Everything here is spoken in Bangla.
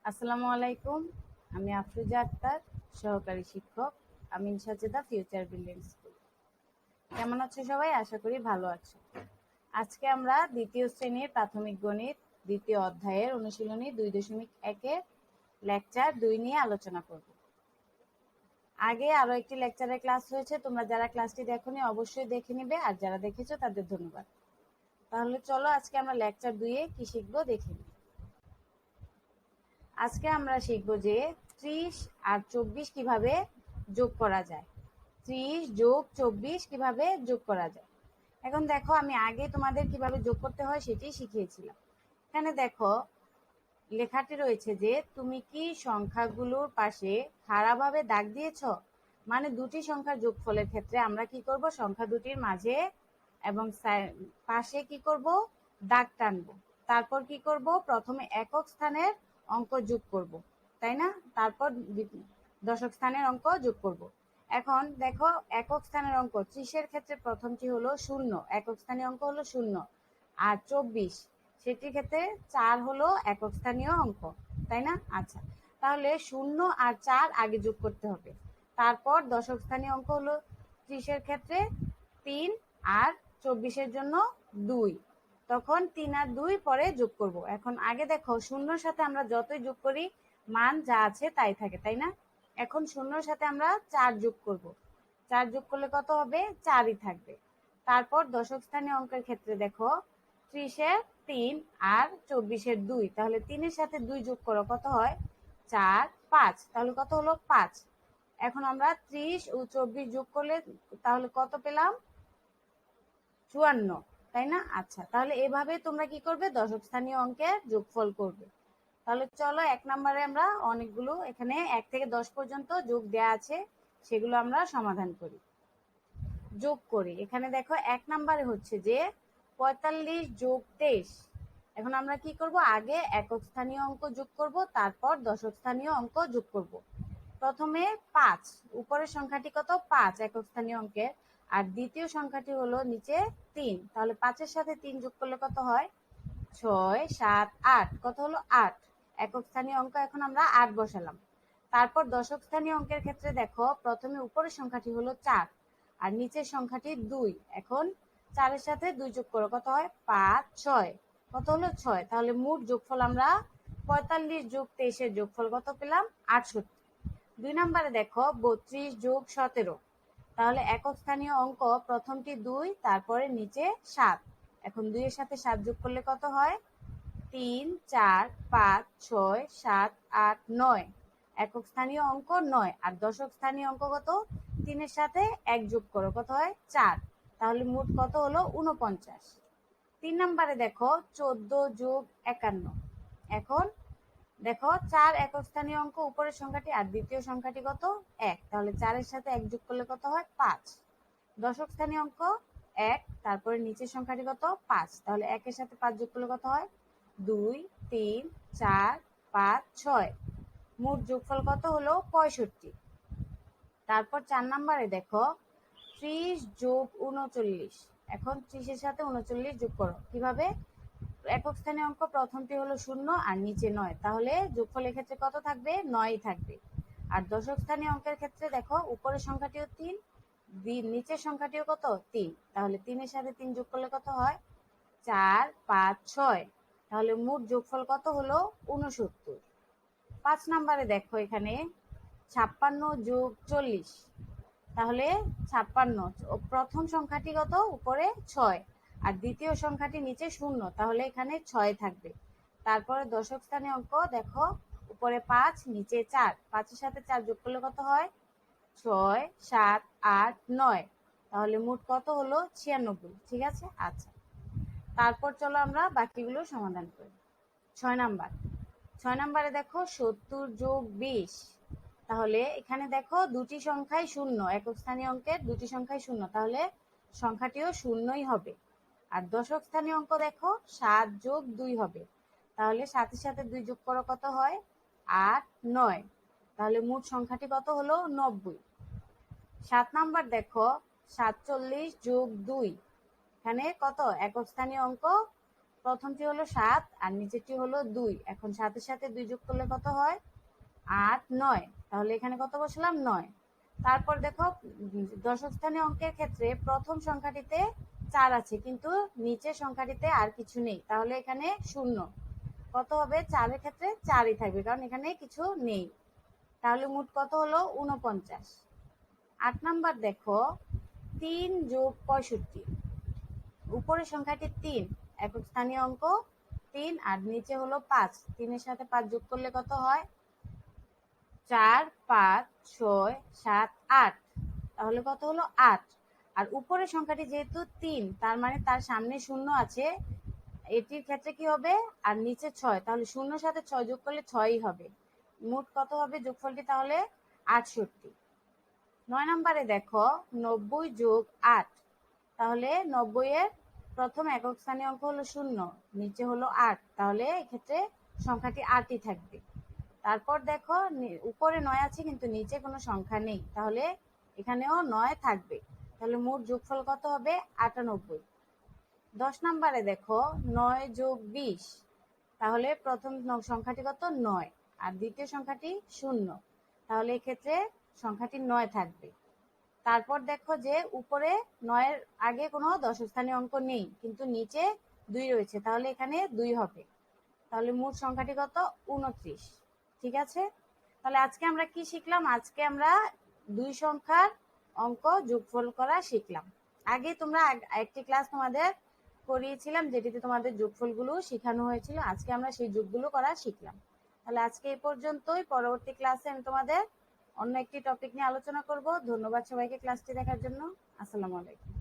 আসসালামু আলাইকুম। আমি আফরোজা আক্তার, সহকারী শিক্ষক, আমিন সাজেদা ফিউচার বিল্ডিং স্কুল। কেমন আছো সবাই? আশা করি ভালো আছো। আজকে আমরা দ্বিতীয় শ্রেণীর প্রাথমিক গণিত দ্বিতীয় অধ্যায়ের অনুশীলনী 2.1-এর লেকচার 2 নিয়ে আলোচনা করব। আগে আরো একটি লেকচারের ক্লাস হয়েছে, তোমরা যারা ক্লাসটি দেখোনি অবশ্যই দেখে নিবে, আর যারা দেখেছো তাদের ধন্যবাদ। তাহলে চলো আজকে আমরা লেকচার 2-এ কি শিখবো দেখে নিই। আজকে আমরা শিখব যে 30 আর 24 কিভাবে যোগ করা যায়। 30 যোগ 24 কিভাবে যোগ করা যায়। এখন দেখো, আমি আগে তোমাদের কিভাবে যোগ করতে হয় সেটি শিখিয়েছিলাম। এখানে দেখো লেখাটি রয়েছে যে তুমি কি সংখ্যাগুলোর পাশে খাড়াভাবে দাগ দিয়েছ। মানে দুটি সংখ্যার যোগফলের ক্ষেত্রে আমরা কি করব, সংখ্যা দুটির মাঝে এবং পাশে কি করব, দাগ টানবো। তারপর কি করব, প্রথমে একক স্থানের অঙ্ক যোগ করব, তাই না? তারপর দশক স্থানের অঙ্ক যোগ করব। এখন দেখো, একক স্থানের অঙ্ক 30-এর ক্ষেত্রে প্রথমটি হলো 0, একক স্থানীয় অঙ্ক হলো 0। আর 24 সেটির ক্ষেত্রে 4 হলো একক স্থানীয় অঙ্ক, তাই না? আচ্ছা, তাহলে 0 আর 4 আগে যোগ করতে হবে। তারপর দশক স্থানীয় অঙ্ক হলো 30-এর ক্ষেত্রে 3 আর 24-এর জন্য 2। তখন 3 আর 2 পরে যোগ করব। এখন আগে দেখো, 0-র সাথে আমরা যতই যোগ করি মান যা আছে তাই থাকে, তাই না? এখন 0-র সাথে আমরা 4 যোগ করব। 4 যোগ করলে কত হবে? 4ই থাকবে। তারপর দশক স্থানীয় অঙ্কের ক্ষেত্রে দেখো, 30-এর 3 আর 24-এর 2, তাহলে 3-এর সাথে 2 যোগ করো, কত হয়? 4, 5, তাহলে কত হলো? 5। এখন আমরা 30 ও 24 যোগ করলে তাহলে কত পেলাম? 54, তাই না? আচ্ছা, তাহলে এভাবে তোমরা কি করবে, দশক স্থানীয় অঙ্কের যোগফল করবে। তাহলে চলো 1 নম্বরে আমরা অনেকগুলো এখানে 1 থেকে 10 পর্যন্ত যোগ দেয়া আছে, সেগুলো আমরা সমাধান করি, যোগ করি। এখানে দেখো 1 নম্বরে হচ্ছে যে 45 যোগ 23। এখন আমরা কি করব, আগে একক স্থানীয় অঙ্ক যোগ করব, তারপর দশক স্থানীয় অঙ্ক যোগ করব। প্রথমে 5, উপরের সংখ্যাটি কত? 5 একক স্থানীয় অঙ্কের, আর দ্বিতীয় সংখ্যাটি হলো নিচে 3। তাহলে 5-এর সাথে 3 যোগ করলে কত হয়? 6, 7, 8, কত হলো? 8। একক স্থানীয় অঙ্ক এখন আমরা 8 বসালাম। তারপর দশক স্থানীয় অঙ্কের ক্ষেত্রে দেখো, প্রথমে উপরের সংখ্যাটি হলো 4 আর নিচের সংখ্যাটি 2। এখন 4-এর সাথে 2 যোগ করো, কত হয়? 5, 6, কত হলো? 6। তাহলে মোট যোগফল আমরা 45 যোগ 23-এর যোগফল কত পেলাম? 68। 2 নম্বরে দেখো 32 যোগ 17। তাহলে একক স্থানীয় অঙ্ক প্রথমটি 2, তারপরে নিচে 7। এখন 2 এর সাথে 7 যোগ করলে কত হয়? 3, 4, 5, 6, 7, 8, 9। একক স্থানীয় অঙ্ক 9, আর দশক স্থানীয় অঙ্ক কত? 3-এর সাথে 1 যোগ করো, কত হয়? 4। তাহলে মোট কত হলো? 49। 3 নম্বরে দেখো 14 যোগ 51। এখন দেখো 4 একক স্থানীয় অঙ্ক, উপরের সংখ্যাটি আর দ্বিতীয় সংখ্যাটি কত? 1। তাহলে 4-এর সাথে 1 যোগ করলে কত হয়? 5। দশক স্থানীয় অঙ্ক 1, তারপরে নিচের সংখ্যাটি কত? 5। তাহলে 1-এর সাথে 5 যোগ করলে কত হয়? 2, 3, 4, 5, 6। মোট যোগফল কত হলো? 65। তারপর 4 নম্বরে দেখো 30 যোগ 39। এখন 30-এর সাথে 39 যোগ করো। কিভাবে? একক স্থানীয় অঙ্ক প্রথমটি হলো 0 আর নিচে 9, তাহলে যোগফলের ক্ষেত্রে কত থাকবে? 9ই থাকবে। আর দশক স্থানীয় অঙ্কের ক্ষেত্রে দেখো, উপরের সংখ্যাটিও 3, নিচের সংখ্যাটিও কত? 3। তাহলে 3-এর সাথে 3 যোগ করলে কত হয়? 4, 5, 6। তাহলে মোট যোগফল কত হলো? 69। 5 নম্বরে দেখো এখানে 56 যোগ 40। তাহলে 56, প্রথম সংখ্যাটি কত? উপরে 6, আর দ্বিতীয় সংখ্যাটি নিচে 0, তাহলে এখানে 6 থাকবে। তারপরে দশক স্থানীয় অঙ্ক দেখো, উপরে 5, নিচে 4। 5-এর সাথে 4 যোগ করলে কত হয়? 6, 7, 8, 9। তাহলে মোট কত হলো? 96। ঠিক আছে, আচ্ছা। তারপর চলো আমরা বাকিগুলো সমাধান করি। 6 নাম্বার। 6 নাম্বারে দেখো 70 যোগ 20। তাহলে এখানে দেখো দুটি সংখ্যাই 0, একক স্থানীয় অঙ্কের দুটি সংখ্যাই 0, তাহলে সংখ্যাটিও 0ই হবে। আর দশক স্থানীয় অঙ্ক দেখো 7 যোগ 2 হবে। তাহলে 7-এর সাথে 2 যোগ করো, কত হয়? 8, 9। তাহলে মোট সংখ্যাটি কত হলো? 90। 7 নাম্বার দেখো 47 যোগ 2। এখানে কত? একক স্থানীয় অঙ্ক প্রথমটি হলো 7 আর নিচেরটি হলো 2। এখন 7-এর সাথে 2 যোগ করলে কত হয়? 8, 9। তাহলে এখানে কত বসালাম? 9। তারপর দেখো দশক স্থানীয় অঙ্কের ক্ষেত্রে প্রথম সংখ্যাটিতে 4 আছে, কিন্তু নিচের সংখ্যাটিতে আর কিছু নেই, তাহলে এখানে 0। কত হবে? 4-এর ক্ষেত্রে 4ই থাকবে, কারণ এখানে কিছু নেই। তাহলে মোট কত হলো? 49। 8 নাম্বার দেখো, 3 যোগ 65। উপরের সংখ্যাটি 3, একক স্থানীয় অঙ্ক 3 আর নিচে হলো 5। 3-এর সাথে 5 যোগ করলে কত হয়? 4, 5, 6, 7, 8। তাহলে কত হলো? 8। আর উপরের সংখ্যাটি যেহেতু 3, তার মানে তার সামনে 0 আছে, এটির ক্ষেত্রে কি হবে? আর নিচে 6, তাহলে 0-র সাথে 6 যোগ করলে 6ই হবে। মোট কত হবে যোগফলটি? তাহলে 68। 9 নম্বরে দেখো, 90 যোগ 8। তাহলে 90-এর প্রথম একক স্থানীয় অঙ্ক হলো 0, নিচে হলো 8, তাহলে এক্ষেত্রে সংখ্যাটি 8ই থাকবে। তারপর দেখো উপরে 9 আছে কিন্তু নিচে কোনো সংখ্যা নেই, তাহলে এখানেও 9 থাকবে। তাহলে মোট যোগফল কত হবে? 98। 10 নম্বরে দেখো, 9 যোগ 20। তাহলে প্রথম সংখ্যাটি কত? 9 আর দ্বিতীয় সংখ্যাটি 0, তাহলে এক্ষেত্রে সংখ্যাটি 9 থাকবে। তারপর দেখো যে উপরে 9-এর আগে কোনো দশক স্থানীয় অঙ্ক নেই, কিন্তু নিচে 2 রয়েছে, তাহলে এখানে 2 হবে। তাহলে মোট সংখ্যাটি কত? 29। ঠিক আছে? তাহলে আজকে আমরা কি শিখলাম? আজকে আমরা 2 সংখ্যার অঙ্ক যোগফল করা শিখলাম। আগে তোমরা একটি ক্লাস তোমাদের করিয়েছিলাম, যেটিতে তোমাদের যোগফলগুলো শেখানো হয়েছিল। আজকে আমরা সেই যোগগুলো করা শিখলাম। তাহলে আজকে এই পর্যন্তই। পরবর্তী ক্লাসে আমি তোমাদের অন্য একটি টপিক নিয়ে আলোচনা করব। ধন্যবাদ সবাইকে ক্লাসটি দেখার জন্য। আসসালামু আলাইকুম।